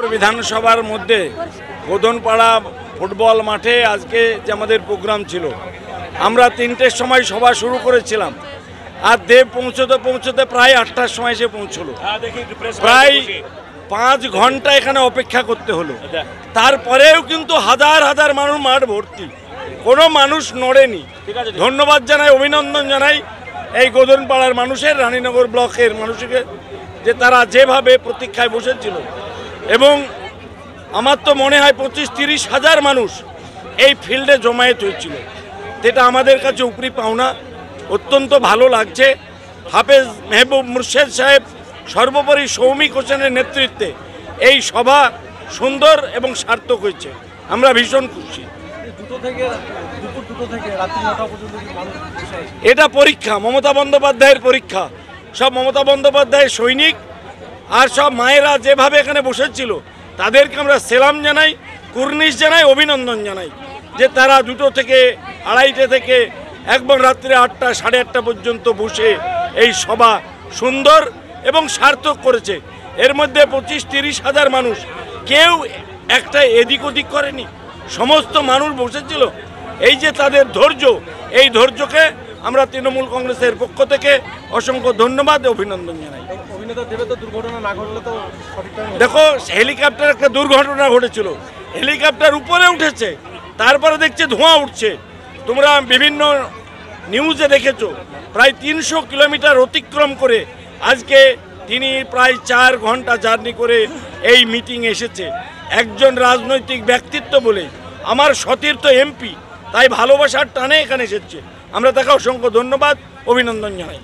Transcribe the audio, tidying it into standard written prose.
বিধানসভার মধ্যে গোধনপাড়া ফুটবল মাঠে আজকে যে আমাদের প্রোগ্রাম ছিল, আমরা 3টের সময় সভা শুরু করেছিলাম আর দেব পৌঁছতে প্রায় 8টার সময় এসে পৌঁছলো। প্রায় 5 ঘন্টা এখানে অপেক্ষা করতে হলো। তারপরেও কিন্তু হাজার হাজার মানুষ মাঠ ভর্তি, কোনো মানুষ নড়েনি। ধন্যবাদ জানাই, অভিনন্দন জানাই এই গোধনপাড়ার মানুষের, রানীনগর ব্লকের মানুষকে, যে তারা যেভাবে প্রতীক্ষায় বসেছিল। এবং আমার তো মনে হয় 25-30 হাজার মানুষ এই ফিল্ডে জমায়েত হয়েছিল, যেটা আমাদের কাছে উপরি পাওনা। অত্যন্ত ভালো লাগছে। হাফেজ মেহবুব মুর্শেদ সাহেব, সর্বোপরি সৌমিক হোসেনের নেতৃত্বে এই সভা সুন্দর এবং সার্থক হয়েছে। আমরা ভীষণ খুশি। এটা পরীক্ষা, মমতা বন্দ্যোপাধ্যায়ের পরীক্ষা। সব মমতা বন্দ্যোপাধ্যায়ের সৈনিক আর সব মায়েরা যেভাবে এখানে বসেছিল তাদেরকে আমরা সেলাম জানাই, কুর্নিশ জানাই, অভিনন্দন জানাই যে তারা 2টো থেকে 2:30 থেকে একবার রাত্রে 8টা 8:30 পর্যন্ত বসে এই সভা সুন্দর এবং সার্থক করেছে। এর মধ্যে 25-30 হাজার মানুষ, কেউ একটা এদিক ওদিক করেনি, সমস্ত মানুষ বসেছিল। এই যে তাদের ধৈর্য, এই ধৈর্যকে আমরা তৃণমূল কংগ্রেসের পক্ষ থেকে অসংখ্য ধন্যবাদ, অভিনন্দন জানাই। দেখো, হেলিকপ্টার একটা দুর্ঘটনা ঘটেছিল, হেলিকপ্টার উপরে উঠেছে, তারপরে দেখছে ধোঁয়া উঠছে। তোমরা বিভিন্ন নিউজে দেখেছো, প্রায় 300 কিলোমিটার অতিক্রম করে আজকে তিনি প্রায় 4 ঘন্টা জার্নি করে এই মিটিং এসেছে। একজন রাজনৈতিক ব্যক্তিত্ব বলে, আমার সতীর্থ এমপি, তাই ভালোবাসার টানে এখানে এসেছে। আমরা তাকে অসংখ্য ধন্যবাদ, অভিনন্দন জানাই।